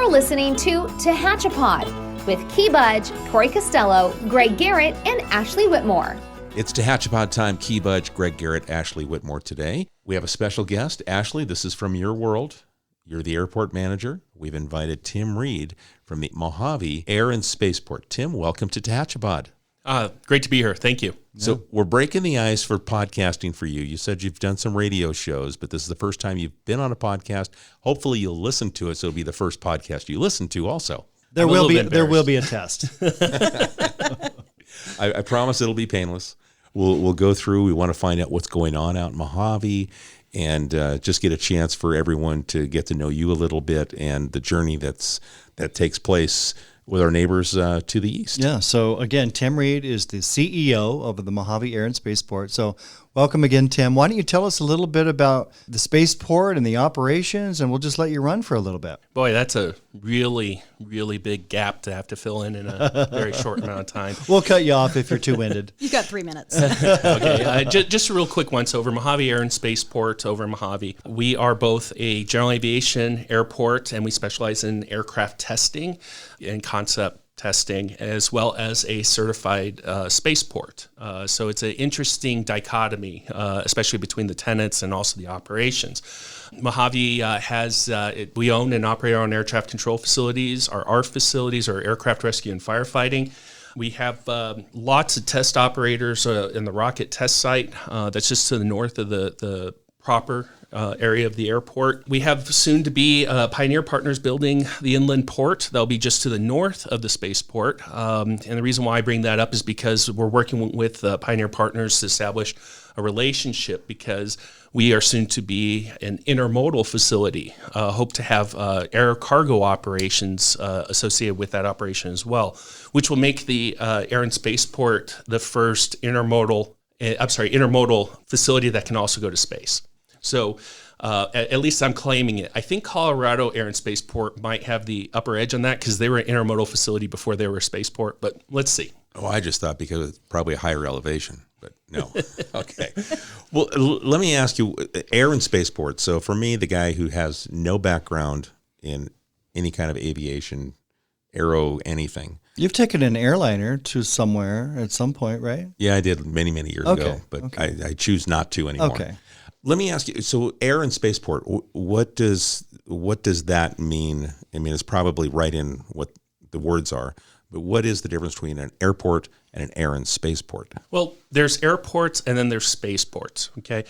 You're listening to Hatchapod with Key Budge, Corey Costello, Greg Garrett, and Ashley Whitmore. It's Hatchapod time. Key Budge, Greg Garrett, Ashley Whitmore today. We have a special guest. Ashley, this is from your world. You're the airport manager. We've invited Tim Reid from the Mojave Air and Space Port. Tim, welcome to Hatchapod. Great to be here. Thank you. So we're breaking the ice for podcasting for you. You said you've done some radio shows, but this is the first time you've been on a podcast. Hopefully you'll listen to it, so it'll be the first podcast you listen to also. There will be a test. I promise it'll be painless. We'll go through. We want to find out what's going on out in Mojave and just get a chance for everyone to get to know you a little bit and the journey that takes place with our neighbors to the east. Yeah, so again, Tim Reid is the CEO of the Mojave Air and Space Port. So welcome again, Tim. Why don't you tell us a little bit about the spaceport and the operations, and we'll just let you run for a little bit. Boy, that's a really, really big gap to have to fill in a very short amount of time. We'll cut you off if you're too winded. You've got 3 minutes. Okay, just a real quick one. So over Mojave Air and Space Port over in Mojave, we are both a general aviation airport, and we specialize in aircraft testing and concept testing, as well as a certified spaceport. So it's an interesting dichotomy, especially between the tenants and also the operations. Mojave we own and operate our own air traffic control facilities, our ARF facilities, our aircraft rescue and firefighting. We have lots of test operators in the rocket test site that's just to the north of the proper area of the airport. We have soon to be Pioneer Partners building the inland port. That'll be just to the north of the spaceport. And the reason why I bring that up is because we're working with Pioneer Partners to establish a relationship, because we are soon to be an intermodal facility. Hope to have air cargo operations associated with that operation as well, which will make the Air and Spaceport the first intermodal facility that can also go to space. So at least I'm claiming it. I think Colorado Air and Spaceport might have the upper edge on that because they were an intermodal facility before they were a spaceport, but let's see. Oh, I just thought because it's probably a higher elevation, but no. Okay. Well, let me ask you, air and spaceport. So for me, the guy who has no background in any kind of aviation, aero, anything. You've taken an airliner to somewhere at some point, right? Yeah, I did many years ago, but I choose not to anymore. Okay. Let me ask you, so air and spaceport, what does that mean? I mean, it's probably right in what the words are, but what is the difference between an airport and an air and spaceport? Well, there's airports and then there's spaceports, okay?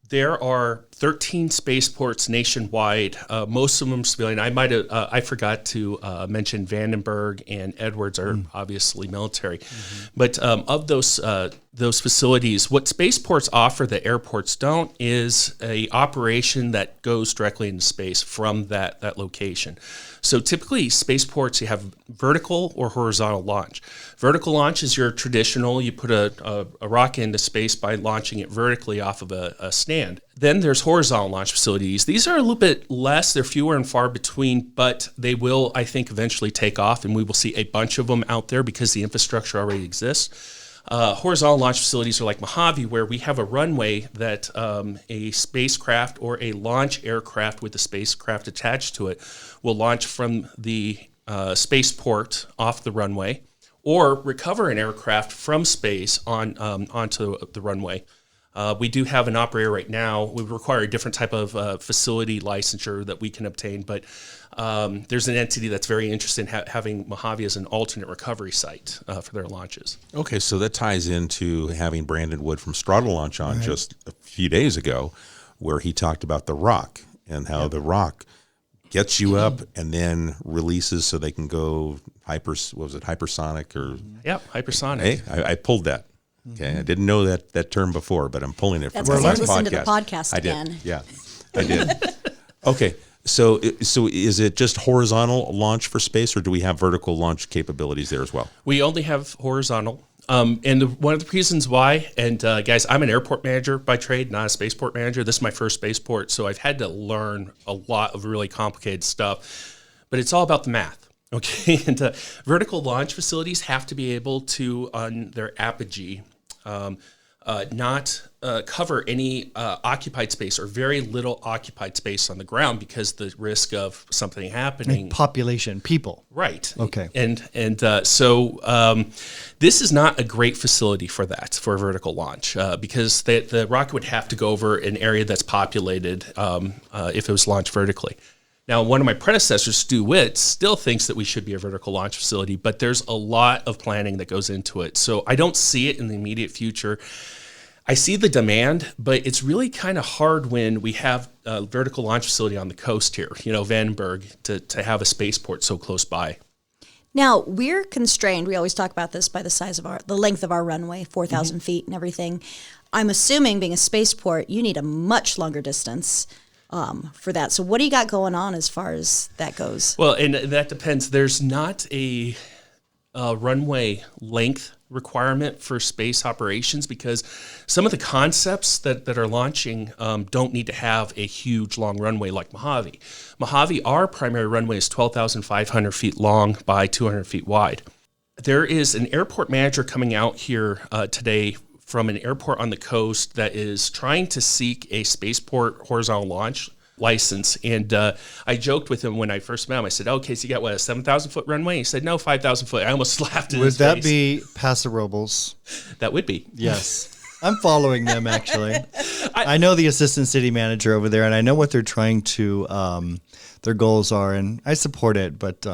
There are 13 spaceports nationwide, most of them civilian. I forgot to mention Vandenberg and Edwards are obviously military. Mm-hmm. But of those facilities, what spaceports offer that airports don't is a operation that goes directly into space from that location. So typically spaceports, you have vertical or horizontal launch. Vertical launch is your traditional, you put a rocket into space by launching it vertically off of a stand. Then there's horizontal launch facilities. These are a little bit less, they're fewer and far between, but they will, I think, eventually take off, and we will see a bunch of them out there because the infrastructure already exists. Horizontal launch facilities are like Mojave, where we have a runway that a spacecraft or a launch aircraft with a spacecraft attached to it will launch from the spaceport off the runway, or recover an aircraft from space onto the runway. We do have an operator right now. We require a different type of facility licensure that we can obtain, but there's an entity that's very interested in having Mojave as an alternate recovery site for their launches. Okay, so that ties into having Brandon Wood from Straddle Launch on just a few days ago, where he talked about the rock and how the rock gets you up and then releases so they can go hypersonic or? Yep, hypersonic. Hey, I pulled that. Okay, I didn't know that term before, but I'm pulling it from the last podcast. To the podcast I again. did. Yeah, I did. Okay, so is it just horizontal launch for space, or do we have vertical launch capabilities there as well? We only have horizontal. And one of the reasons why, and guys, I'm an airport manager by trade, not a spaceport manager. This is my first spaceport, so I've had to learn a lot of really complicated stuff. But it's all about the math. Okay, and vertical launch facilities have to be able to, on their apogee, not cover any occupied space or very little occupied space on the ground because the risk of something happening. Population, people. Right. Okay. So this is not a great facility for that, for a vertical launch, because the rocket would have to go over an area that's populated if it was launched vertically. Now, one of my predecessors, Stu Witt, still thinks that we should be a vertical launch facility, but there's a lot of planning that goes into it. So I don't see it in the immediate future. I see the demand, but it's really kind of hard when we have a vertical launch facility on the coast here, Vandenberg, to have a spaceport so close by. Now, we're constrained, we always talk about this, by the size of the length of our runway, 4,000 feet and everything. I'm assuming, being a spaceport, you need a much longer distance for that. So what do you got going on as far as that goes? Well, and that depends. There's not a runway length requirement for space operations because some of the concepts that are launching don't need to have a huge long runway like Mojave. Mojave, our primary runway is 12,500 feet long by 200 feet wide. There is an airport manager coming out here today from an airport on the coast that is trying to seek a spaceport horizontal launch license. And I joked with him when I first met him. I said, okay, so you got, what, a 7,000 foot runway? He said, no, 5,000 foot. I almost laughed in his face. Would that be Paso Robles? That would be. Yes. I'm following them, actually. I know the assistant city manager over there, and I know what they're trying to, their goals are, and I support it, but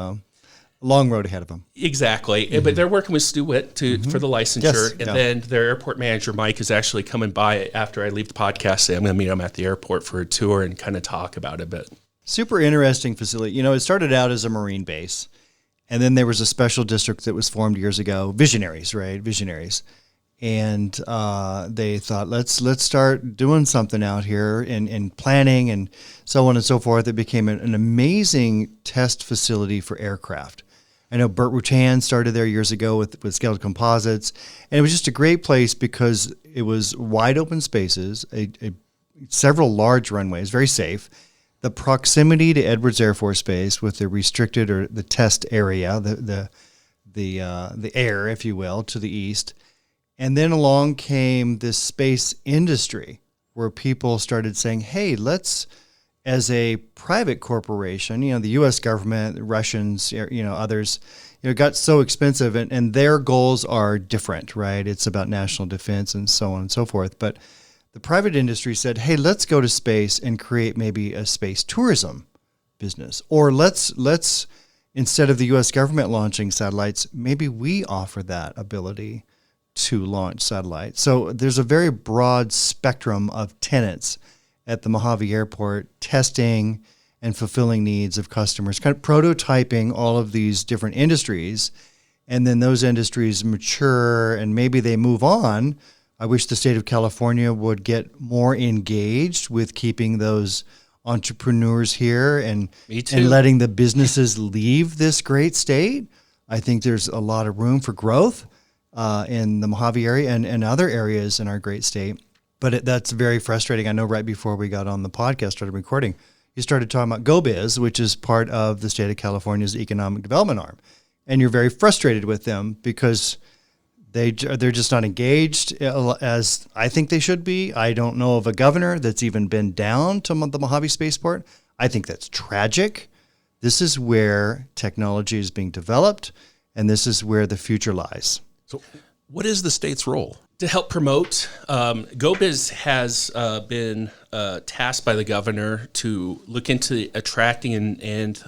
long road ahead of them. Exactly. Mm-hmm. But they're working with Stu Witt for the licensure. Yes, and then their airport manager, Mike, is actually coming by after I leave the podcast. Say I'm going to meet him at the airport for a tour and kind of talk about it a bit. Super interesting facility. It started out as a Marine base, and then there was a special district that was formed years ago. Visionaries, right? Visionaries. And they thought, let's start doing something out here in planning and so on and so forth. It became an amazing test facility for aircraft. I know Burt Rutan started there years ago with Skeletal Composites, and it was just a great place because it was wide open spaces, several large runways, very safe. The proximity to Edwards Air Force Base with the restricted or the test area, the air, if you will, to the east. And then along came this space industry where people started saying, hey, let's, as a private corporation, the U.S. government, the Russians, others, it got so expensive and their goals are different, right? It's about national defense and so on and so forth. But the private industry said, hey, let's go to space and create maybe a space tourism business. Or let's instead of the U.S. government launching satellites, maybe we offer that ability to launch satellites. So there's a very broad spectrum of tenants at the Mojave Airport, testing and fulfilling needs of customers, kind of prototyping all of these different industries. And then those industries mature and maybe they move on. I wish the state of California would get more engaged with keeping those entrepreneurs here and letting the businesses leave this great state. I think there's a lot of room for growth in the Mojave area and other areas in our great state. But that's very frustrating. I know right before we got on the podcast, started recording, you started talking about GoBiz, which is part of the state of California's economic development arm. And you're very frustrated with them because they're just not engaged as I think they should be. I don't know of a governor that's even been down to the Mojave Spaceport. I think that's tragic. This is where technology is being developed, and this is where the future lies. So what is the state's role? To help promote, GoBiz has been tasked by the governor to look into attracting and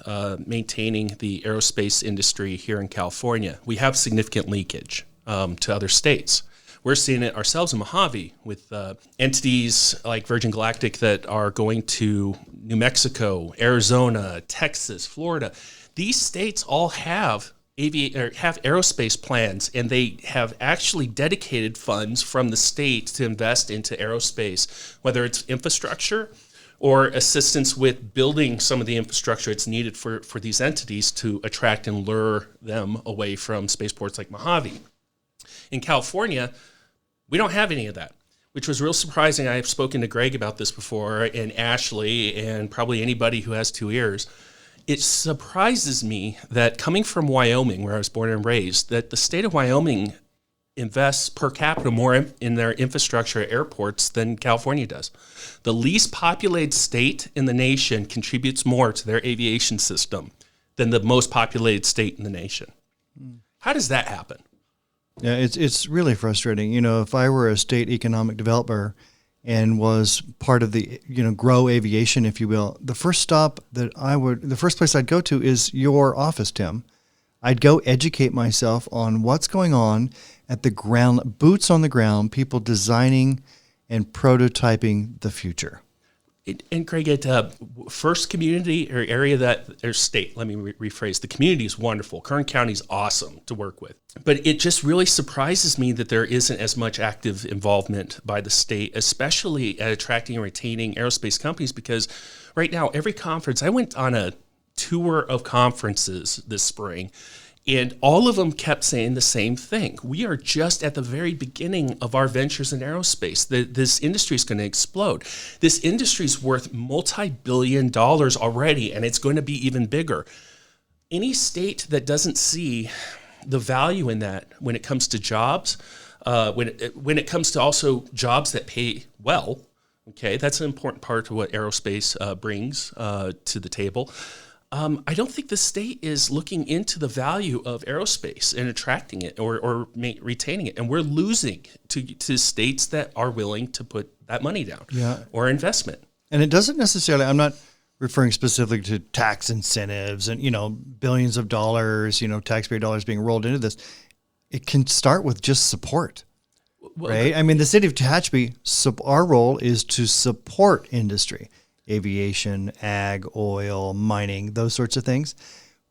maintaining the aerospace industry here in California. We have significant leakage to other states. We're seeing it ourselves in Mojave with entities like Virgin Galactic that are going to New Mexico, Arizona, Texas, Florida. These states all have aerospace plans, and they have actually dedicated funds from the state to invest into aerospace, whether it's infrastructure or assistance with building some of the infrastructure it's needed for these entities to attract and lure them away from spaceports like Mojave. In California, we don't have any of that, which was real surprising. I've spoken to Greg about this before, and Ashley, and probably anybody who has two ears. It surprises me that coming from Wyoming, where I was born and raised, that the state of Wyoming invests per capita more in their infrastructure at airports than California does. The least populated state in the nation contributes more to their aviation system than the most populated state in the nation. How does that happen? Yeah, it's really frustrating. If I were a state economic developer and was part of the, grow aviation, if you will, the first place I'd go to is your office, Tim. I'd go educate myself on what's going on at the ground, boots on the ground, people designing and prototyping the future. And Craig, at first community or area or state, let me rephrase, the community is wonderful. Kern County is awesome to work with. But it just really surprises me that there isn't as much active involvement by the state, especially at attracting and retaining aerospace companies, because right now, every conference, I went on a tour of conferences this spring, and all of them kept saying the same thing. We are just at the very beginning of our ventures in aerospace. This industry is going to explode. This industry is worth multi-billion dollars already, and it's going to be even bigger. Any state that doesn't see the value in that when it comes to jobs, when it comes to also jobs that pay well, okay, that's an important part of what aerospace brings to the table. I don't think the state is looking into the value of aerospace and attracting it or retaining it. And we're losing to states that are willing to put that money down or investment. And it doesn't necessarily, I'm not referring specifically to tax incentives and, billions of dollars, taxpayer dollars being rolled into this. It can start with just support, right? I mean, the city of Tehachapi, our role is to support industry. Aviation, ag, oil, mining, those sorts of things.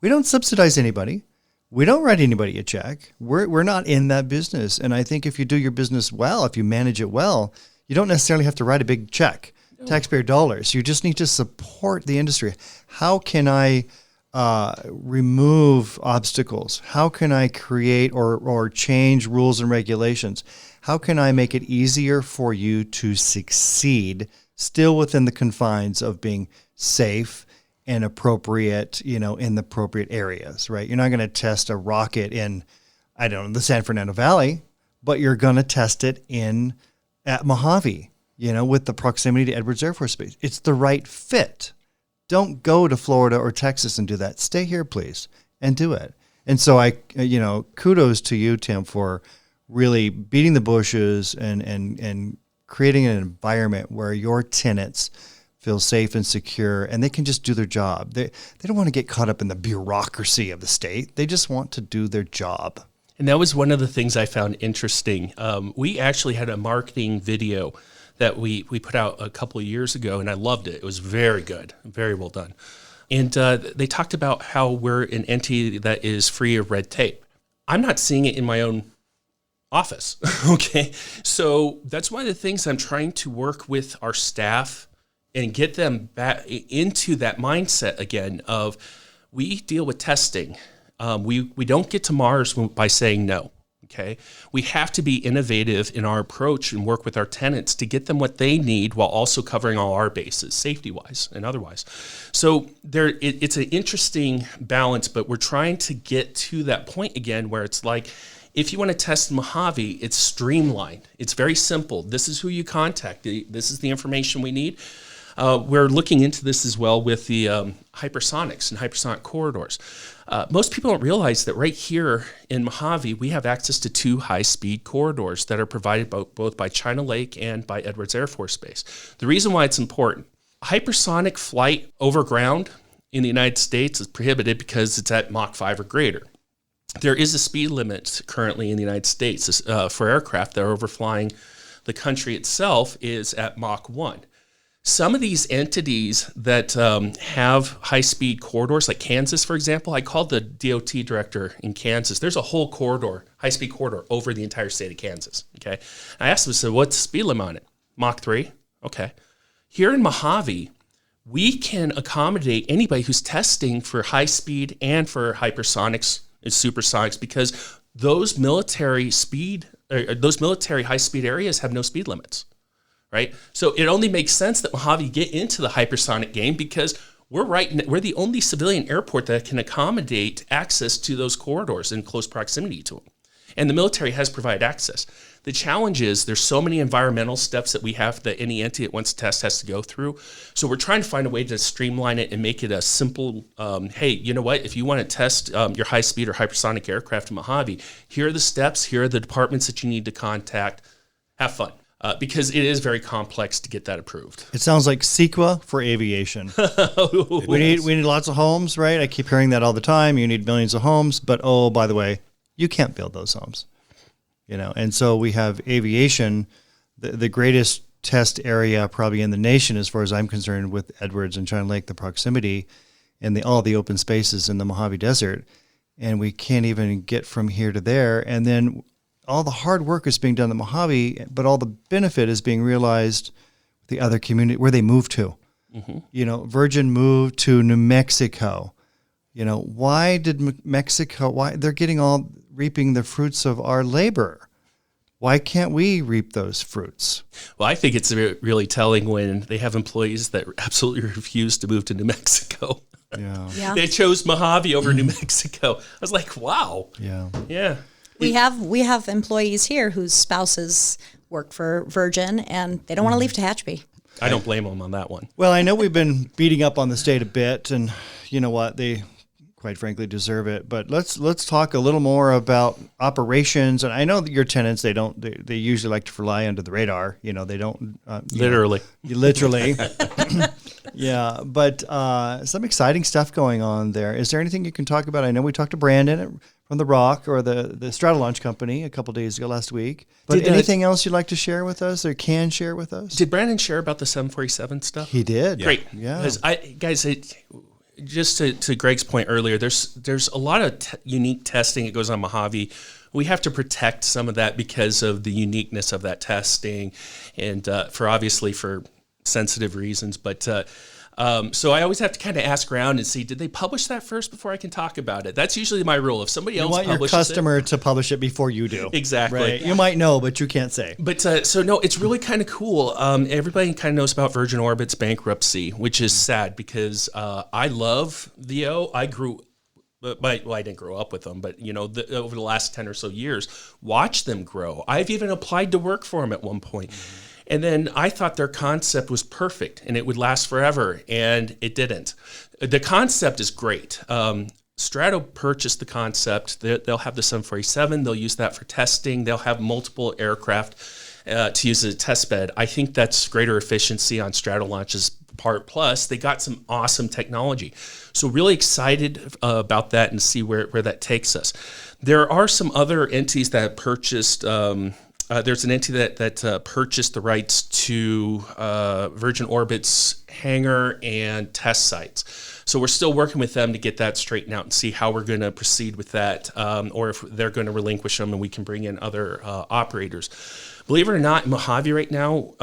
We don't subsidize anybody. We don't write anybody a check. We're not in that business. And I think if you do your business well, if you manage it well, you don't necessarily have to write a big check, taxpayer dollars. You just need to support the industry. How can I remove obstacles? How can I create or change rules and regulations? How can I make it easier for you to succeed, still within the confines of being safe and appropriate, in the appropriate areas, right? You're not going to test a rocket in, the San Fernando Valley, but you're going to test it at Mojave, with the proximity to Edwards Air Force Base. It's the right fit. Don't go to Florida or Texas and do that. Stay here, please, and do it. And so kudos to you, Tim, for really beating the bushes and creating an environment where your tenants feel safe and secure and they can just do their job. They don't want to get caught up in the bureaucracy of the state. They just want to do their job. And that was one of the things I found interesting. We actually had a marketing video that we put out a couple of years ago, and I loved it. It was very good, very well done. And they talked about how we're an entity that is free of red tape. I'm not seeing it in my own office. Okay. So that's one of the things I'm trying to work with our staff and get them back into that mindset again of we deal with testing. We don't get to Mars by saying no. Okay. We have to be innovative in our approach and work with our tenants to get them what they need while also covering all our bases, safety wise and otherwise. So it's an interesting balance, but we're trying to get to that point again where it's like, if you want to test Mojave, it's streamlined. It's very simple. This is who you contact. This is the information we need. We're looking into this as well with the hypersonics and hypersonic corridors. Most people don't realize that right here in Mojave, we have access to 2 high-speed corridors that are provided both by China Lake and by Edwards Air Force Base. The reason why it's important, hypersonic flight over ground in the United States is prohibited because it's at Mach 5 or greater. There is a speed limit currently in the United States for aircraft that are overflying the country itself is at Mach 1. Some of these entities that have high-speed corridors, like Kansas, for example, I called the DOT director in Kansas. There's a whole corridor, high-speed corridor, over the entire state of Kansas, okay? I asked him, I said, what's the speed limit on it? Mach 3? Okay. Here in Mojave, we can accommodate anybody who's testing for high-speed and for hypersonics and supersonics because those military high-speed areas have no speed limits. Right? So it only makes sense that Mojave get into the hypersonic game because we're the only civilian airport that can accommodate access to those corridors in close proximity to them. And the military has provided access. The challenge is there's so many environmental steps that we have that any entity that wants to test has to go through. So we're trying to find a way to streamline it and make it a simple, hey, you know what? If you want to test your high-speed or hypersonic aircraft in Mojave, here are the steps, here are the departments that you need to contact. Have fun. Because it is very complex to get that approved. It sounds like CEQA for aviation. We need lots of homes, right? I keep hearing that all the time. You need millions of homes, but oh, by the way, you can't build those homes. And so we have aviation, the greatest test area probably in the nation, as far as I'm concerned, with Edwards and China Lake, the proximity, and all the open spaces in the Mojave Desert, and we can't even get from here to there. And then all the hard work is being done in Mojave, but all the benefit is being realized with the other community where they moved to. Virgin moved to New Mexico. Why did Mexico? Why they're reaping the fruits of our labor? Why can't we reap those fruits? Well, I think it's really telling when they have employees that absolutely refuse to move to New Mexico. Yeah. They chose Mojave over New Mexico. I was like, wow. Yeah. We have employees here whose spouses work for Virgin, and they don't want to leave Tehachapi. I don't blame them on that one. Well, I know we've been beating up on the state a bit, and you know what? They quite frankly deserve it. But let's talk a little more about operations. And I know that your tenants, they usually like to fly under the radar. They don't literally. Literally. Yeah, but some exciting stuff going on there. Is there anything you can talk about? I know we talked to Brandon from the Rock or the Stratolaunch Company a couple days ago last week. But anything else you'd like to share with us or can share with us? Did Brandon share about the 747 stuff? He did. Great. Yeah. Because just to Greg's point earlier, there's a lot of unique testing that goes on Mojave. We have to protect some of that because of the uniqueness of that testing, and for sensitive reasons. But so I always have to kind of ask around and see, did they publish that first before I can talk about it? That's usually my rule. If somebody else publishes it, you want your customer to publish it before you do. Exactly. Right. You might know, but you can't say. But so no, it's really kind of cool. Everybody kind of knows about Virgin Orbit's bankruptcy, which is sad because I love VO. I didn't grow up with them, but over the last 10 or so years, watched them grow. I've even applied to work for them at one point. And then I thought their concept was perfect and it would last forever, and it didn't. The concept is great. Strato purchased the concept. They'll have the 747. They'll use that for testing. They'll have multiple aircraft to use as a test bed. I think that's greater efficiency on Stratolaunch's part. Plus, they got some awesome technology. So really excited about that and see where that takes us. There are some other entities that purchased there's an entity that purchased the rights to Virgin Orbit's hangar and test sites. So we're still working with them to get that straightened out and see how we're going to proceed with that, or if they're going to relinquish them and we can bring in other operators. Believe it or not, in Mojave right now,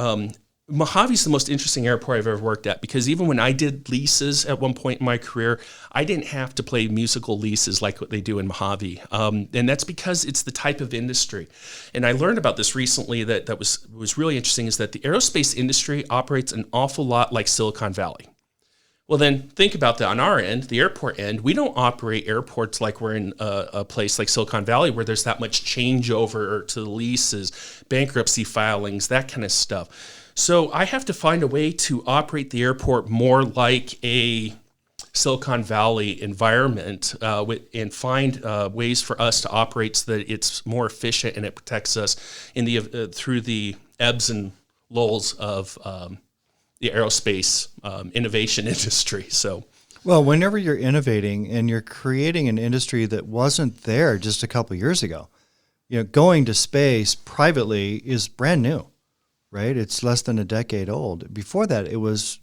Mojave's the most interesting airport I've ever worked at, because even when I did leases at one point in my career, I didn't have to play musical leases like what they do in Mojave. And that's because it's the type of industry. And I learned about this recently that was really interesting, is that the aerospace industry operates an awful lot like Silicon Valley. Well, then think about that on our end, the airport end. We don't operate airports like we're in a place like Silicon Valley where there's that much changeover to the leases, bankruptcy filings, that kind of stuff. So I have to find a way to operate the airport more like a Silicon Valley environment and find ways for us to operate so that it's more efficient and it protects us in through the ebbs and lulls of the aerospace innovation industry. So, well, whenever you're innovating and you're creating an industry that wasn't there just a couple of years ago, going to space privately is brand new. Right? It's less than a decade old. Before that, it was,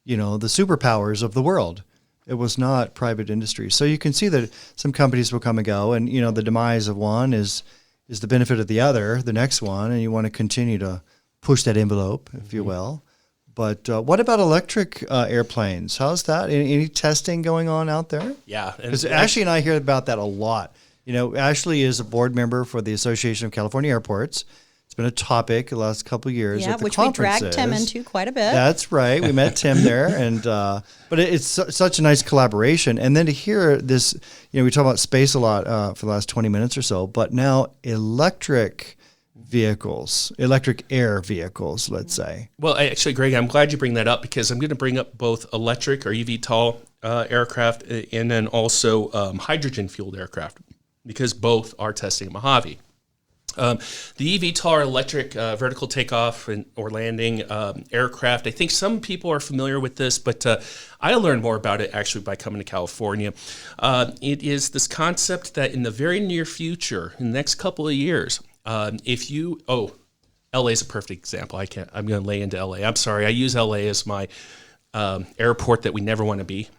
the superpowers of the world. It was not private industry. So you can see that some companies will come and go, and, the demise of one is the benefit of the other, the next one, and you want to continue to push that envelope, if you will. But what about electric airplanes? How's that? Any testing going on out there? Yeah. Because Ashley and I hear about that a lot. Ashley is a board member for the Association of California Airports. It's been a topic the last couple of years Yeah, at the which we dragged conferences. Tim into quite a bit. That's right. We met Tim there, and but it's such a nice collaboration. And then to hear this, we talk about space a lot for the last 20 minutes or so, but now electric air vehicles, let's say. Well, actually, Greg, I'm glad you bring that up because I'm going to bring up both electric or eVTOL aircraft and then also hydrogen-fueled aircraft because both are testing at Mojave. The eVTOL or electric vertical takeoff or landing aircraft, I think some people are familiar with this, but I learned more about it actually by coming to California. It is this concept that in the very near future, in the next couple of years, LA is a perfect example. I'm going to lay into LA. I'm sorry. I use LA as my airport that we never want to be.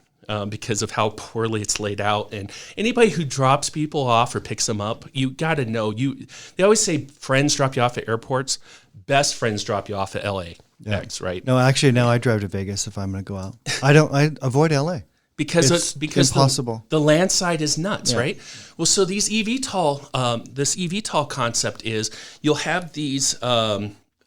Because of how poorly it's laid out, and anybody who drops people off or picks them up, you got to know. They always say friends drop you off at airports. Best friends drop you off at LAX, right? No, actually, now I drive to Vegas if I'm going to go out. I avoid LA because impossible. The land side is nuts, right? Well, so these this eVTOL concept is you'll have these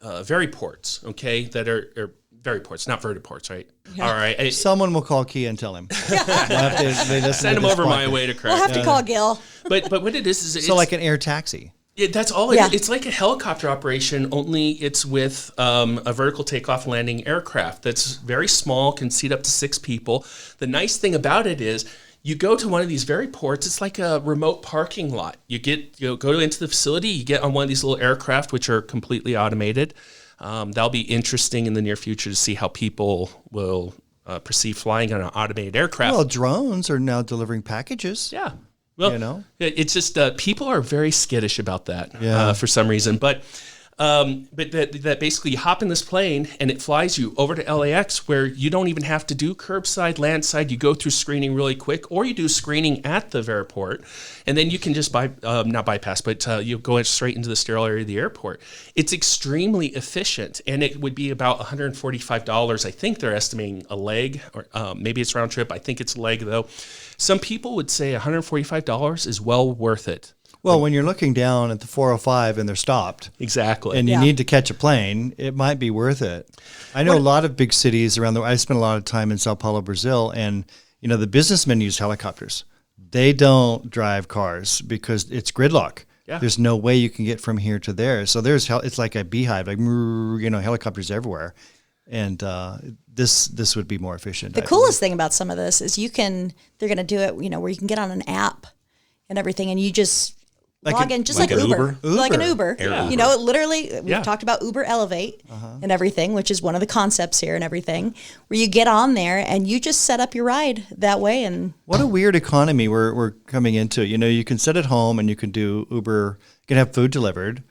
veriports, okay, that are veriports, not vertiports, right? Yeah. All right. Someone will call Kia and tell him. Send them over my way to crash. We'll have to call Gil. But what it is it's, so like an air taxi. That's all. It's like a helicopter operation, only it's with a vertical takeoff and landing aircraft that's very small, can seat up to 6 people. The nice thing about it is you go to one of these veriports, it's like a remote parking lot. You go into the facility, you get on one of these little aircraft, which are completely automated. That'll be interesting in the near future to see how people will perceive flying on an automated aircraft. Well, drones are now delivering packages. Yeah. Well, it's just people are very skittish about that for some reason. But that basically you hop in this plane and it flies you over to LAX where you don't even have to do curbside, landside. You go through screening really quick, or you do screening at the veriport, and then you can just not bypass, but you go straight into the sterile area of the airport. It's extremely efficient, and it would be about $145. I think they're estimating a leg, or maybe it's round trip. I think it's a leg though. Some people would say $145 is well worth it. Well, when you're looking down at the 405 and they're stopped. Exactly. And you need to catch a plane, it might be worth it. I know a lot of big cities around the world. I spent a lot of time in Sao Paulo, Brazil, and the businessmen use helicopters. They don't drive cars because it's gridlock. Yeah. There's no way you can get from here to there. So it's like a beehive, like helicopters everywhere. And this would be more efficient. The coolest thing about some of this is they're going to do it, where you can get on an app and everything, and you just log in just like Uber. Like an Uber. Uber. Literally, we've talked about Uber Elevate and everything, which is one of the concepts here and everything, where you get on there and you just set up your ride that way. And what a weird economy we're coming into. You can sit at home and you can do Uber. You can have food delivered,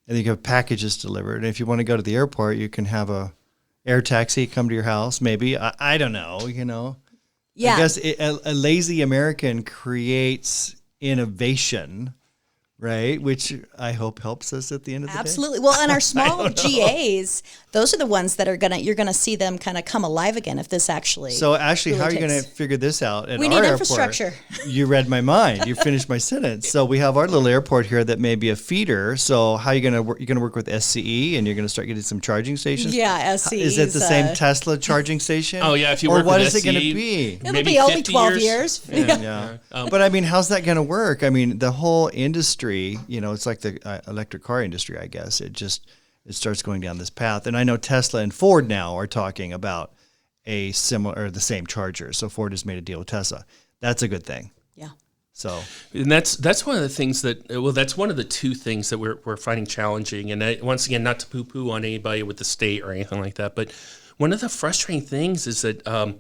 and you can have packages delivered. And if you want to go to the airport, you can have a air taxi come to your house. Maybe I don't know. Yeah. I guess a lazy American creates innovation, right? Which I hope helps us at the end of the day. Absolutely. Well, and our small GAs, those are the ones that you're gonna see them kind of come alive again if this actually. So Ashley, how are you going to figure this out at we our need airport? Infrastructure. You read my mind. You finished my sentence. So we have our little airport here that may be a feeder. So how are you going to work? You're going to work with SCE and you're going to start getting some charging stations? Yeah, SCE. Is it the same Tesla charging station? Oh yeah, if you or work what with is it going to SCE, be? It'll be only 12 years. Yeah. But I mean, how's that going to work? I mean, the whole industry, it's like the electric car industry, I guess. It starts going down this path. And I know Tesla and Ford now are talking about a similar or the same charger. So Ford has made a deal with Tesla. That's a good thing. Yeah. So, and that's one of the things that's one of the two things that we're finding challenging. And once again, not to poo-poo on anybody with the state or anything like that, but one of the frustrating things is that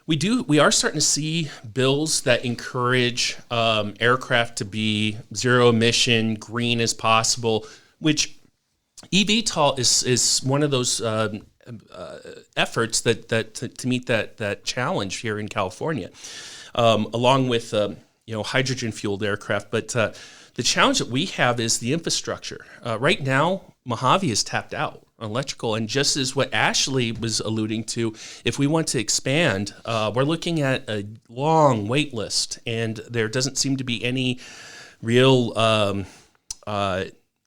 we are starting to see bills that encourage aircraft to be zero emission, green as possible, which eVTOL is one of those efforts that to meet that challenge here in California, along with hydrogen fueled aircraft. But the challenge that we have is the infrastructure. Right now, Mojave is tapped out on electrical, and just as what Ashley was alluding to, if we want to expand, we're looking at a long wait list, and there doesn't seem to be any real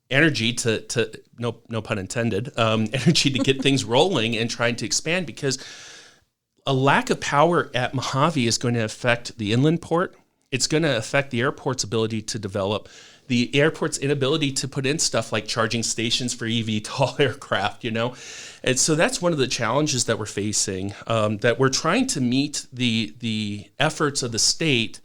energy to no pun intended, energy to get things rolling and trying to expand, because a lack of power at Mojave is going to affect the inland port. It's going to affect the airport's ability to develop, the airport's inability to put in stuff like charging stations for eVTOL aircraft, And so that's one of the challenges that we're facing, that we're trying to meet the efforts of the state,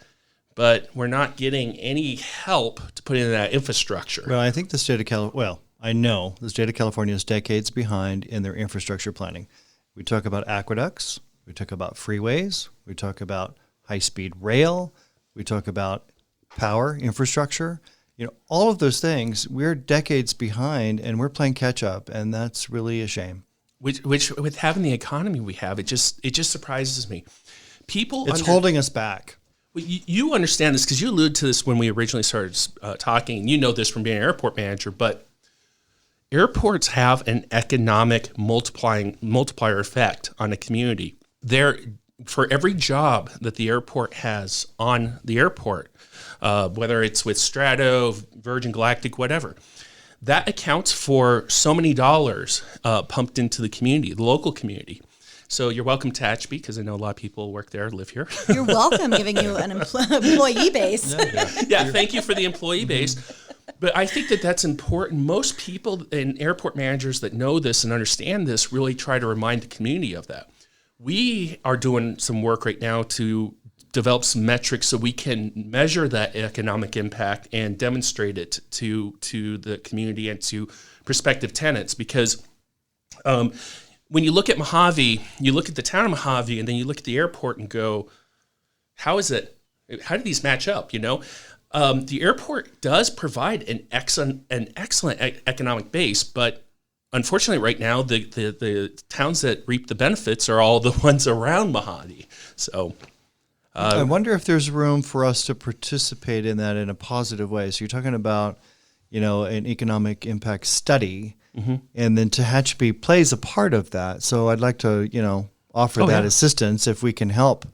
but we're not getting any help to put in that infrastructure. Well, I think the state of California, I know the state of California is decades behind in their infrastructure planning. We talk about aqueducts, we talk about freeways, we talk about high-speed rail, we talk about power infrastructure. All of those things, we're decades behind and we're playing catch up, and that's really a shame. Which with having the economy we have, it just surprises me. It's holding us back. Well, you understand this because you alluded to this when we originally started talking. You know this from being an airport manager, but airports have an economic multiplier effect on a community. For every job that the airport has on the airport, whether it's with Strato, Virgin Galactic, whatever, that accounts for so many dollars pumped into the community, the local community. So you're welcome, Tehachapi, because I know a lot of people work there, live here. You're welcome, giving you an employee base. Yeah, thank you for the employee base. But I think that that's important. Most people and airport managers that know this and understand this really try to remind the community of that. We are doing some work right now to develop some metrics so we can measure that economic impact and demonstrate it to the community and to prospective tenants. Because when you look at Mojave, you look at the town of Mojave, and then you look at the airport and go, how do these match up? The airport does provide an excellent economic base, but unfortunately right now the towns that reap the benefits are all the ones around Mojave. So I wonder if there's room for us to participate in that in a positive way. So you're talking about, an economic impact study, and then Tehachapi plays a part of that. So I'd like to, offer that assistance if we can help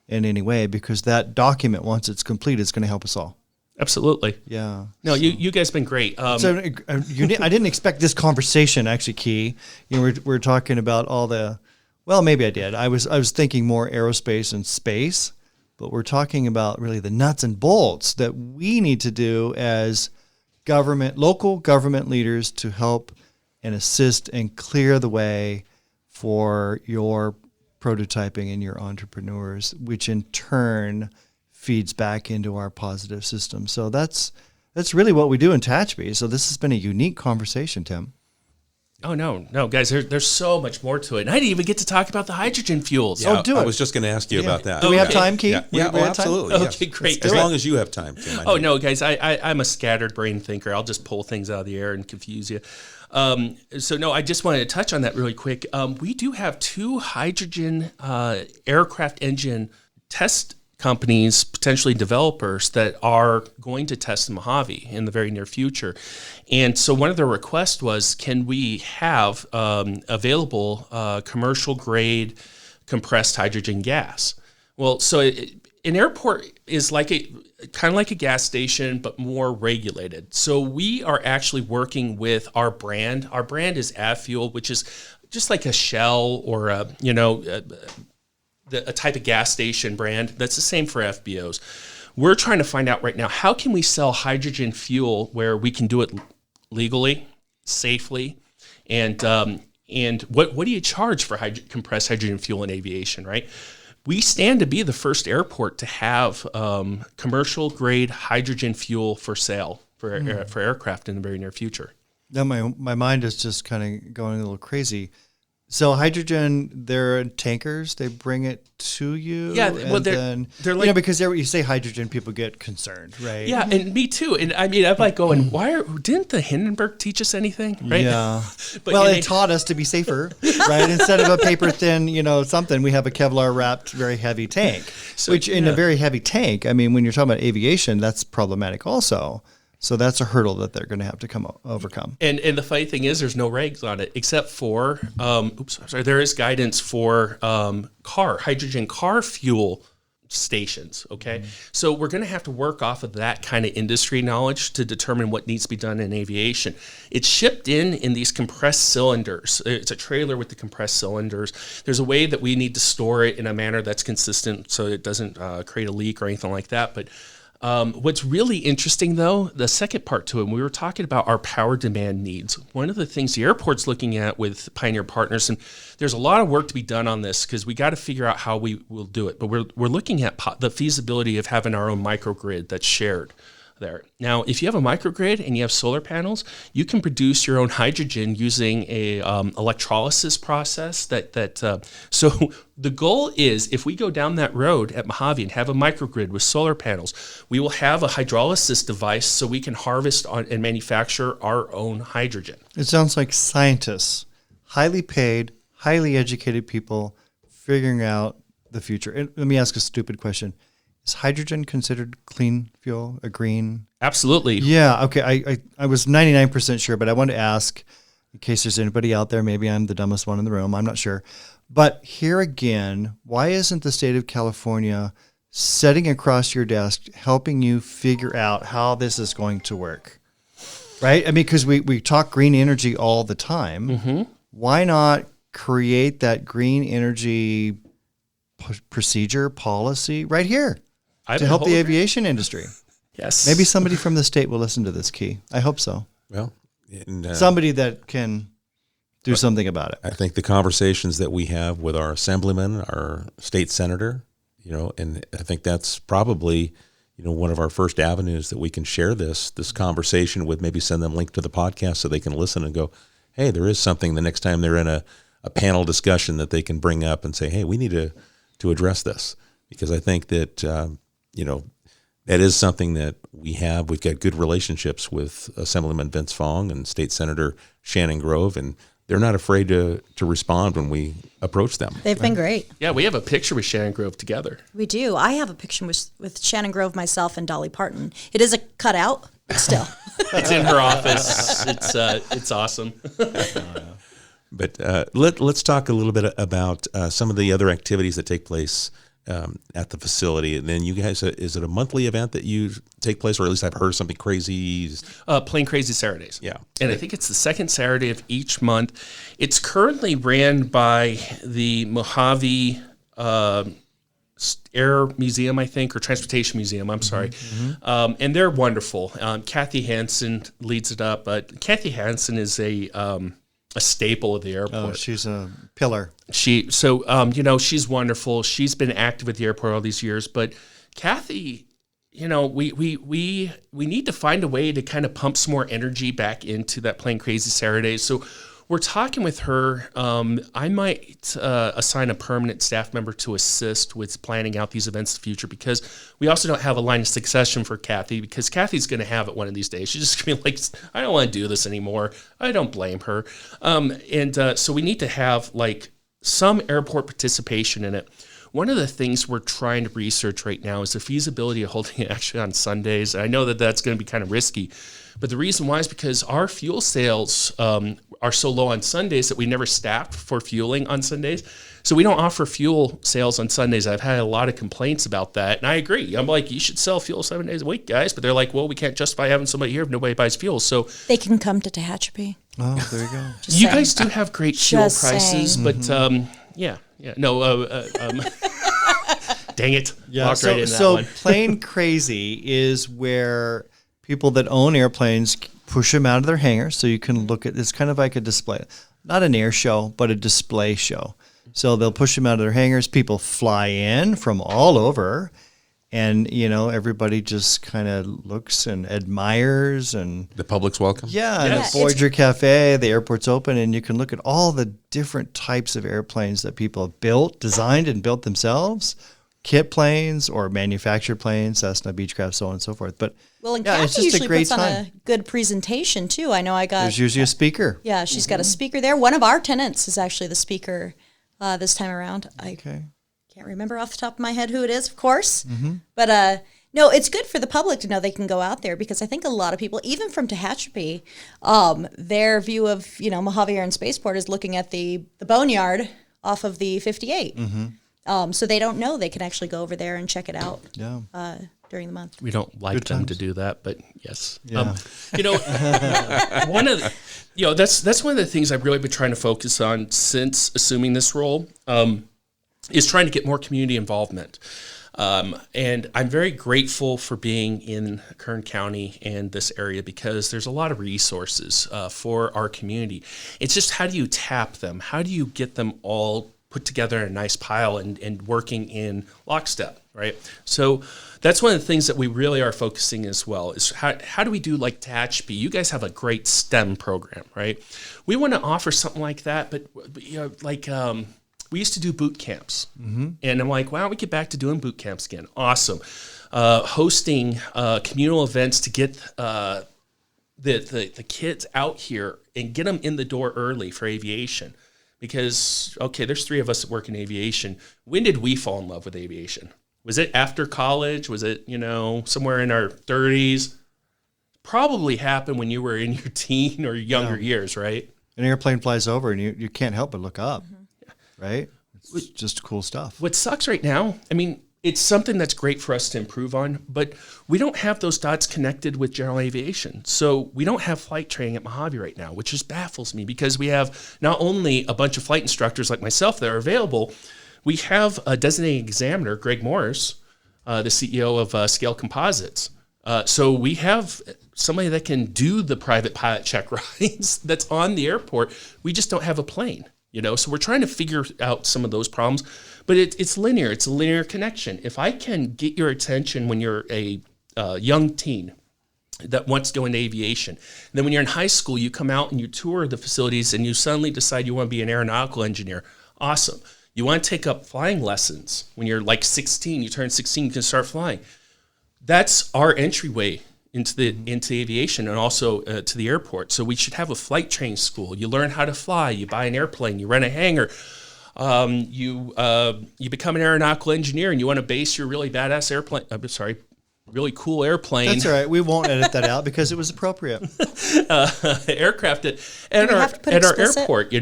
in any way, because that document, once it's complete, is going to help us all. Absolutely. Yeah. No, you guys have been great. I didn't expect this conversation, actually, Key. We're talking about all the, well, maybe I did. I was thinking more aerospace and space, but we're talking about really the nuts and bolts that we need to do as local government leaders to help and assist and clear the way for your prototyping and your entrepreneurs, which in turn feeds back into our positive system. So that's really what we do in Tehachapi. So this has been a unique conversation, Tim. Oh, no, guys, there's so much more to it. And I didn't even get to talk about the hydrogen fuels. Yeah, do it. I was just going to ask you about that. Do we have time, Keith? Yeah, We have time? absolutely. Okay, great. As long as you have time, Tim. Oh, no, guys, I'm a scattered brain thinker. I'll just pull things out of the air and confuse you. I just wanted to touch on that really quick. We do have 2 hydrogen aircraft engine test companies, potentially developers, that are going to test in Mojave in the very near future. And so one of their requests was, can we have available commercial grade compressed hydrogen gas? Well, so an airport is kind of like a gas station, but more regulated. So we are actually working with our brand. Our brand is AvFuel, which is just like a Shell or a type of gas station brand. That's the same for FBOs. We're trying to find out right now, how can we sell hydrogen fuel where we can do it legally, safely, and what do you charge for compressed hydrogen fuel in aviation, right? We stand to be the first airport to have commercial grade hydrogen fuel for sale for aircraft in the very near future. Now my mind is just kind of going a little crazy. So hydrogen, they're tankers. They bring it to you. Yeah, well, they're like, because you say hydrogen, people get concerned, right? Yeah, and me too. And I mean, I'm like going, didn't the Hindenburg teach us anything, right? Yeah. But it taught us to be safer, right? Instead of a paper thin, something, we have a Kevlar wrapped, very heavy tank. A very heavy tank, I mean, when you're talking about aviation, that's problematic also. So that's a hurdle that they're going to have to overcome. And the funny thing is, there's no regs on it except for there is guidance for hydrogen car fuel stations. Okay. So we're going to have to work off of that kind of industry knowledge to determine what needs to be done in aviation. It's shipped in these compressed cylinders. It's a trailer with the compressed cylinders. There's a way that we need to store it in a manner that's consistent so it doesn't create a leak or anything like that. But what's really interesting, though, the second part to it, we were talking about our power demand needs. One of the things the airport's looking at with Pioneer Partners, and there's a lot of work to be done on this because we got to figure out how we will do it. But we're looking at the feasibility of having our own microgrid that's shared there. Now, if you have a microgrid and you have solar panels, you can produce your own hydrogen using a electrolysis process. So the goal is, if we go down that road at Mojave and have a microgrid with solar panels, we will have a hydrolysis device so we can harvest and manufacture our own hydrogen. It sounds like scientists, highly paid, highly educated people figuring out the future. And let me ask a stupid question. Is hydrogen considered clean fuel, a green? Absolutely. Yeah, okay. I was 99% sure, but I wanted to ask, in case there's anybody out there, maybe I'm the dumbest one in the room, I'm not sure. But here again, why isn't the state of California sitting across your desk helping you figure out how this is going to work? Right? I mean, because we talk green energy all the time. Mm-hmm. Why not create that green energy procedure, policy right here? To help the aviation industry. Yes. Maybe somebody from the state will listen to this, Key. I hope so. Well, somebody that can do something about it. I think the conversations that we have with our assemblyman, our state senator, and I think that's probably, one of our first avenues that we can share this conversation with, maybe send them a link to the podcast so they can listen and go, hey, there is something the next time they're in a panel discussion that they can bring up and say, hey, we need to address this. Because I think that, that is something that we have. We've got good relationships with Assemblyman Vince Fong and State Senator Shannon Grove, and they're not afraid to respond when we approach them. They've been great. Yeah, we have a picture with Shannon Grove together. We do. I have a picture with Shannon Grove, myself, and Dolly Parton. It is a cutout, but still. It's in her office. It's awesome. But let's talk a little bit about some of the other activities that take place at the facility. And then you guys, is it a monthly event that you take place, or at least I've heard something crazy? Plain Crazy Saturdays. Yeah. And I think it's the second Saturday of each month. It's currently ran by the Mojave Air Museum, I think, or Transportation Museum, I'm sorry. Mm-hmm. And they're wonderful. Kathy Hansen leads it up. Kathy Hansen is a staple of the airport. Oh, she's a pillar. She's wonderful. She's been active at the airport all these years. But Kathy, we need to find a way to kind of pump some more energy back into that Plain Crazy Saturday. So we're talking with her. I might assign a permanent staff member to assist with planning out these events in the future, because we also don't have a line of succession for Kathy, because Kathy's going to have it one of these days. She's just going to be like, I don't want to do this anymore. I don't blame her. So we need to have some airport participation in it. One of the things we're trying to research right now is the feasibility of holding it actually on Sundays. I know that that's going to be kind of risky, but the reason why is because our fuel sales are so low on Sundays that we never staffed for fueling on Sundays. So we don't offer fuel sales on Sundays. I've had a lot of complaints about that, and I agree. I'm like, you should sell fuel 7 days a week, guys. But they're like, well, we can't justify having somebody here if nobody buys fuel. So they can come to Tehachapi. Oh, there you go. You guys do have great fuel prices, saying. but dang it. Yeah, Walked right into that so one. Plain Crazy is where people that own airplanes push them out of their hangars, so you can look at, it's kind of like a display, not an air show, but a display show. So they'll push them out of their hangars. People fly in from all over, and everybody just kind of looks and admires, and The public's welcome. yeah, Yes. and the Voyager Cafe, the airport's open, and you can look at all the different types of airplanes that people have built, designed, and built themselves. Kit planes or manufactured planes, Cessna, Beechcraft, so on and so forth. But Well, and yeah, Kathy it's just a usually great puts on time. a good presentation too. I know I got. There's usually a speaker. Yeah, she's got a speaker there. One of our tenants is actually the speaker this time around. I can't remember off the top of my head who it is, of course. Mm-hmm. But no, it's good for the public to know they can go out there, because I think a lot of people, even from Tehachapi, their view of Mojave Air and Spaceport is looking at the boneyard off of the 58. Mm-hmm. So they don't know they can actually go over there and check it out during the month. We don't like Good them times. to do that, but yes. Yeah. One of the, that's one of the things I've really been trying to focus on since assuming this role, is trying to get more community involvement. And I'm very grateful for being in Kern County and this area because there's a lot of resources for our community. It's just how do you tap them? How do you get them all put together in a nice pile and working in lockstep, right? So that's one of the things that we really are focusing as well is how do we do like Tehachapi? You guys have a great STEM program, right? We want to offer something like that, but we used to do boot camps, and I'm like, why don't we get back to doing boot camps again? Awesome. Hosting communal events to get the kids out here and get them in the door early for aviation. Because, okay, there's 3 of us that work in aviation. When did we fall in love with aviation? Was it after college? Was it, somewhere in our 30s? Probably happened when you were in your teen or younger years, right? An airplane flies over and you can't help but look up, right? It's just cool stuff. What sucks right now, it's something that's great for us to improve on, but we don't have those dots connected with general aviation. So we don't have flight training at Mojave right now, which just baffles me because we have not only a bunch of flight instructors like myself that are available, we have a designated examiner, Greg Morris, the CEO of Scale Composites. So we have somebody that can do the private pilot check rides that's on the airport. We just don't have a plane. So we're trying to figure out some of those problems, but it's linear. It's a linear connection. If I can get your attention when you're a young teen that wants to go into aviation, and then when you're in high school, you come out and you tour the facilities and you suddenly decide you want to be an aeronautical engineer. Awesome. You want to take up flying lessons. When you're like 16, you turn 16, you can start flying. That's our entryway into aviation and also to the airport. So we should have a flight training school. You learn how to fly. You buy an airplane. You rent a hangar. You become an aeronautical engineer and you want to base your really badass airplane. Really cool airplane. That's all right. We won't edit that out because it was appropriate. Aircraft at our airport.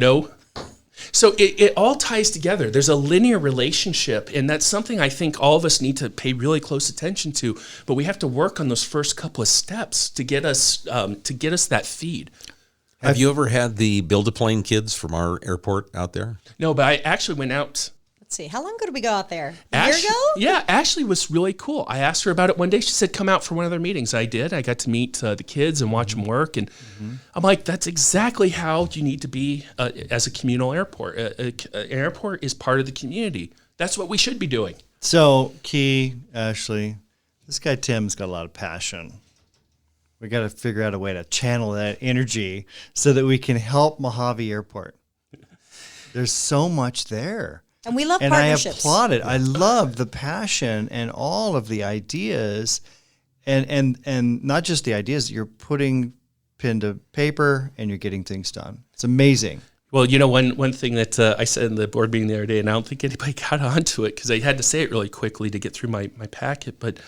So it all ties together. There's a linear relationship, and that's something I think all of us need to pay really close attention to. But we have to work on those first couple of steps to get us that feed. Have you ever had the Build-A-Plane kids from our airport out there? No, but I actually went out. Let's see. How long ago did we go out there? A year ago? Yeah, Ashley was really cool. I asked her about it one day. She said, come out for one of their meetings. I did. I got to meet the kids and watch them work. And I'm like, that's exactly how you need to be as a communal airport. An airport is part of the community. That's what we should be doing. So, Key, Ashley, this guy Tim's got a lot of passion. We got to figure out a way to channel that energy so that we can help Mojave Airport. There's so much there. And we love and partnerships. I applaud it. I love the passion and all of the ideas, and not just the ideas. You're putting pen to paper and you're getting things done. It's amazing. Well, one thing that I said in the board meeting the other day, and I don't think anybody got onto it because I had to say it really quickly to get through my packet, but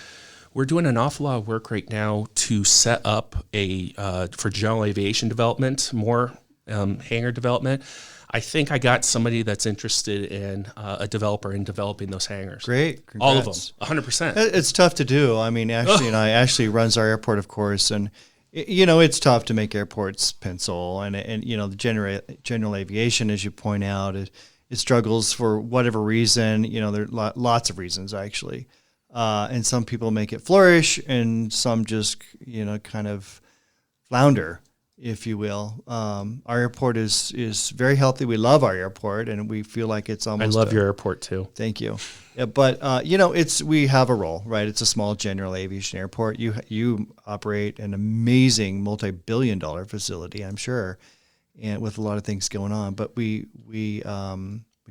we're doing an awful lot of work right now to set up for general aviation development, more hangar development. I think I got somebody that's interested in a developer in developing those hangars. Great. Congrats. All of them, 100%. It's tough to do. I mean, Ashley runs our airport, of course, and it's tough to make airports pencil, and the general aviation, as you point out, it struggles for whatever reason. There are lots of reasons actually, and some people make it flourish, and some just kind of flounder, if you will. Our airport is very healthy. We love our airport, and we feel like it's almost. I love your airport too. Thank you. Yeah, but we have a role, right? It's a small general aviation airport. You operate an amazing multi-billion-dollar facility, I'm sure, and with a lot of things going on. But we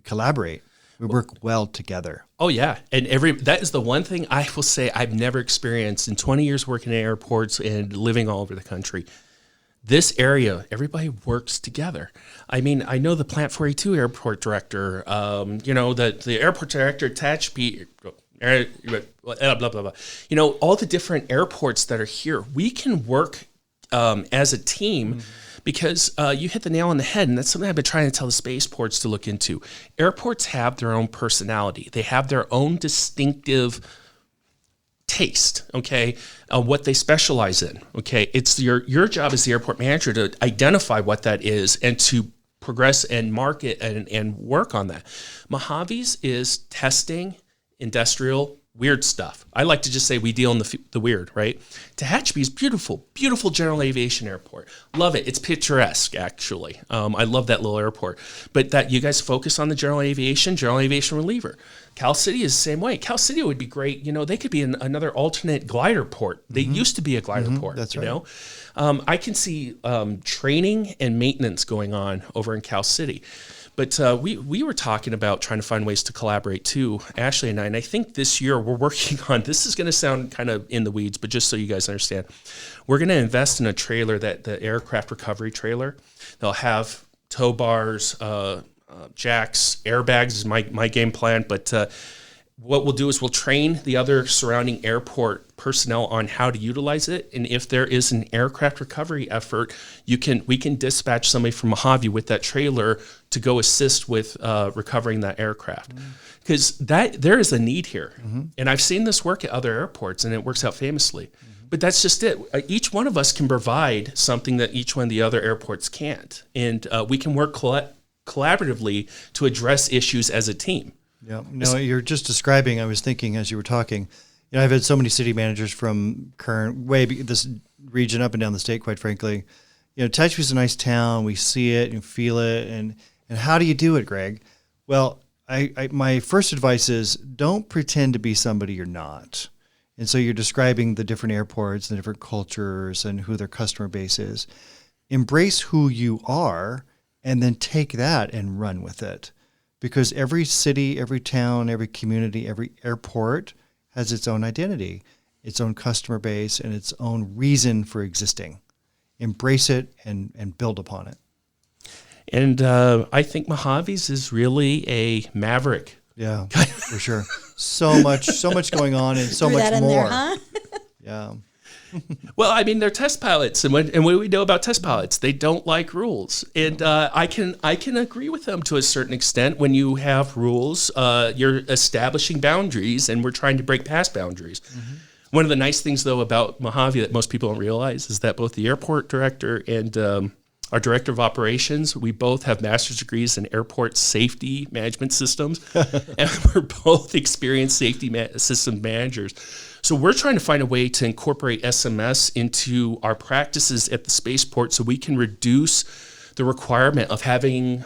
collaborate. We work well together. Oh yeah, and that is the one thing I will say I've never experienced in 20 years working in airports and living all over the country. This area, everybody works together. I mean, I know the Plant 42 airport director, the airport director at Tehachapi, blah, blah, blah. All the different airports that are here. We can work as a team because you hit the nail on the head, and that's something I've been trying to tell the spaceports to look into. Airports have their own personality. They have their own distinctive taste, okay, what they specialize in, okay? It's your job as the airport manager to identify what that is and to progress and market and work on that. Mojave's is testing, industrial, weird stuff. I like to just say we deal in the weird, right? Tehachapi's beautiful, beautiful general aviation airport. Love it. It's picturesque, actually. I love that little airport. But that you guys focus on the general aviation reliever. Cal City is the same way. Cal City would be great. You know, they could be another alternate glider port. They used to be a glider port. That's you right. know, I can see training and maintenance going on over in Cal City. But we were talking about trying to find ways to collaborate too, Ashley and I. And I think this year we're working on, this is going to sound kind of in the weeds, but just so you guys understand, we're going to invest in a trailer, that the aircraft recovery trailer. They'll have tow bars, jacks, airbags is my game plan. But what we'll do is we'll train the other surrounding airport personnel on how to utilize it. And if there is an aircraft recovery effort, we can dispatch somebody from Mojave with that trailer to go assist with recovering that aircraft. Because there is a need here. And I've seen this work at other airports, and it works out famously. But that's just it. Each one of us can provide something that each one of the other airports can't. And we can work collaboratively to address issues as a team. Yeah, no, you're just describing. I was thinking as you were talking. You know, I've had so many city managers from this region up and down the state. Quite frankly, you know, Tehachapi's a nice town. We see it and feel it. And how do you do it, Greg? Well, my first advice is don't pretend to be somebody you're not. And so you're describing the different airports, the different cultures, and who their customer base is. Embrace who you are, and then take that and run with it. Because every city, every town, every community, every airport has its own identity, its own customer base, and its own reason for existing. Embrace it and build upon it. And I think Mojave's is really a maverick. Yeah, for sure. So much going on, and so Threw much that in more. there, huh? Yeah. Well, I mean, they're test pilots, and what do we know about test pilots? They don't like rules, and I can agree with them to a certain extent. When you have rules, you're establishing boundaries, and we're trying to break past boundaries. One of the nice things, though, about Mojave that most people don't realize is that both the airport director and our director of operations, we both have master's degrees in airport safety management systems, and we're both experienced safety system managers. So we're trying to find a way to incorporate SMS into our practices at the spaceport so we can reduce the requirement of having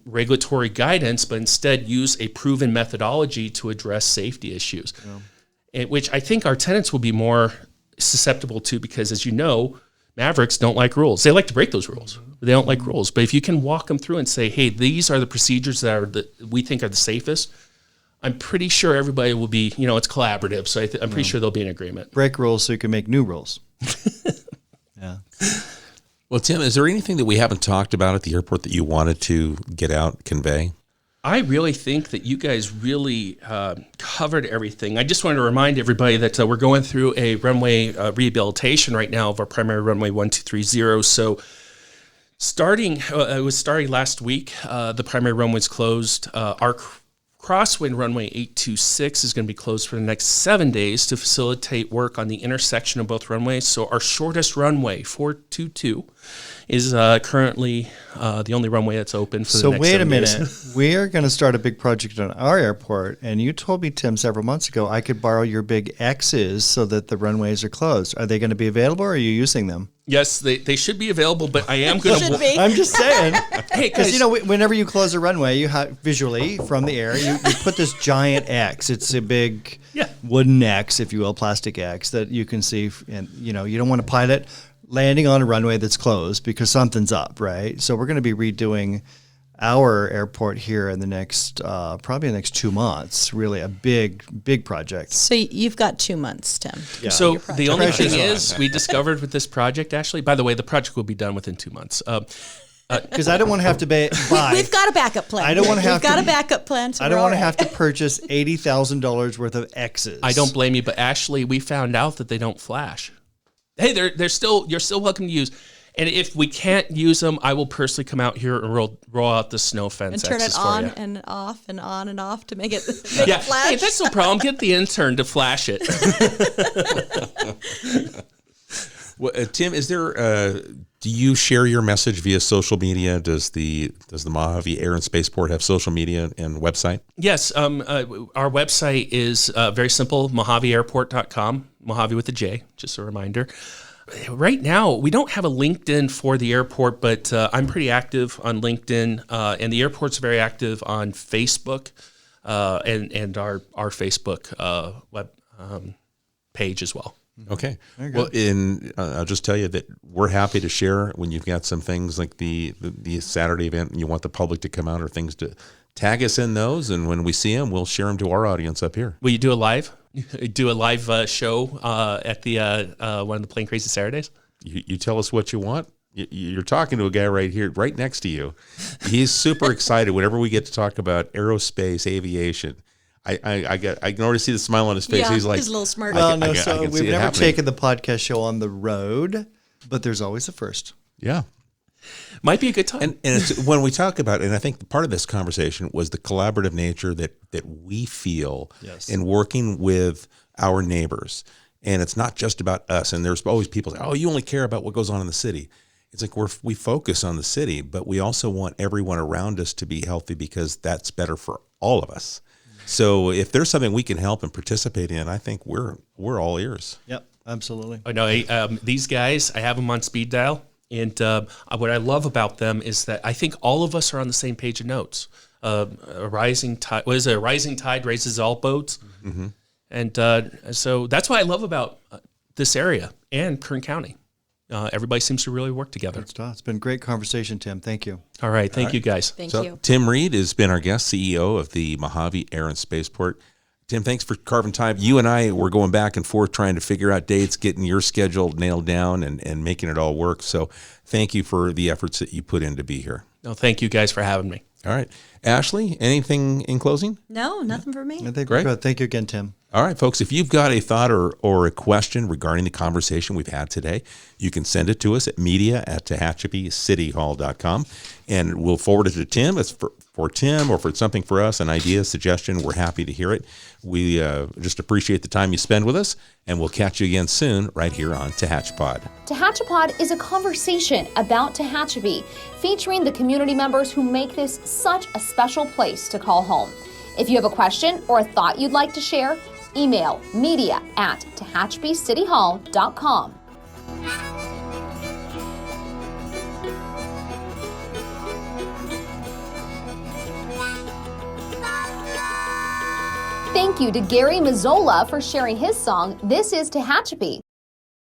regulatory guidance, but instead use a proven methodology to address safety issues, which I think our tenants will be more susceptible to because, as you know, Mavericks don't like rules. They like to break those rules. They don't like rules. But if you can walk them through and say, hey, these are the procedures that we think are the safest, I'm pretty sure everybody will be, it's collaborative. So I'm pretty sure there'll be an agreement. Break rules so you can make new rules. Yeah. Well, Tim, is there anything that we haven't talked about at the airport that you wanted to get out, convey? I really think that you guys really covered everything. I just wanted to remind everybody that we're going through a runway rehabilitation right now of our primary runway 1230. So it was starting last week. The primary runway's closed. Our crosswind runway 826 is going to be closed for the next 7 days to facilitate work on the intersection of both runways. So our shortest runway, 422, is currently the only runway that's open for the next 7 days. So wait a minute. We are going to start a big project on our airport, and you told me, Tim, several months ago, I could borrow your big X's so that the runways are closed. Are they going to be available, or are you using them? Yes, they should be available, but I am going to... I'm just saying. Hey, because, whenever you cclose a runway, you have visually from the air, you put this giant X. It's a big wooden X, if you will, plastic X that you can see. And, you don't want to pilot landing on a runway that's closed because something's up, right? So we're going to be redoing our airport here in the next, probably the next 2 months. Really a big project. So you've got 2 months, Tim. Yeah. So the only thing is, we discovered with this project, Ashley, by the way, the project will be done within 2 months. Because I don't want to have to buy. We've got a backup plan. I don't want to have We've got a backup plan. So I don't want to have to purchase $80,000 worth of X's. I don't blame you, but Ashley, we found out that they don't flash. Hey, you're still welcome to use. And if we can't use them, I will personally come out here and roll out the snow fence And turn it access for on you. and off and on and off to make it, make Yeah, it flash. hey, that's no problem. Get the intern to flash it. Well, Tim, is there? Do you share your message via social media? Does the Mojave Air and Space Port have social media and website? Yes, our website is very simple, mojaveairport.com, Mojave with a J, just a reminder. Right now, we don't have a LinkedIn for the airport, but I'm pretty active on LinkedIn, and the airport's very active on Facebook and our Facebook web page as well. Okay. Well, I'll just tell you that we're happy to share when you've got some things like the Saturday event and you want the public to come out or things to tag us in those. And when we see them, we'll share them to our audience up here. Will you do a live? Do a live show at the one of the Plane Crazy Saturdays? You tell us what you want. You're talking to a guy right here, right next to you. He's super excited whenever we get to talk about aerospace, aviation. I can already see the smile on his face. Yeah, He's like, his little smirk. Well, I can we've see it never happening. taken the podcast show on the road, but there's always a first. Yeah. Might be a good time. And it's, when we talk about, and I think part of this conversation was the collaborative nature that we feel in working with our neighbors. And it's not just about us. And there's always people say, oh, you only care about what goes on in the city. It's like we focus on the city, but we also want everyone around us to be healthy because that's better for all of us. So if there's something we can help and participate in, I think we're all ears. Yep, absolutely. Oh, no, these guys, I have them on speed dial. And what I love about them is that I think all of us are on the same page of notes. A rising tide, what is it? A rising tide raises all boats. Mm-hmm. And so that's what I love about this area and Kern County. Everybody seems to really work together. It's been a great conversation, Tim. Thank you. All right. Thank you, guys. Thank So you. Tim Reid has been our guest, CEO of the Mojave Air and Space Port. Tim, thanks for carving time. You and I were going back and forth trying to figure out dates, getting your schedule nailed down and making it all work. So thank you for the efforts that you put in to be here. No, thank you guys for having me. All right. Ashley, anything in closing? No, nothing for me. I think Great. we're good. Thank you again, Tim. All right, folks, if you've got a thought or a question regarding the conversation we've had today, you can send it to us at media@TehachapiCityHall.com, and we'll forward it to Tim. It's for Tim or if it's something for us, an idea, suggestion, we're happy to hear it. We just appreciate the time you spend with us, and we'll catch you again soon right here on Tehachapod. Tehachapod is a conversation about Tehachapi, featuring the community members who make this such a special place to call home. If you have a question or a thought you'd like to share, email media@TehachapiCityHall.com. Thank you to Gary Mazzola for sharing his song, This is Tehachapi.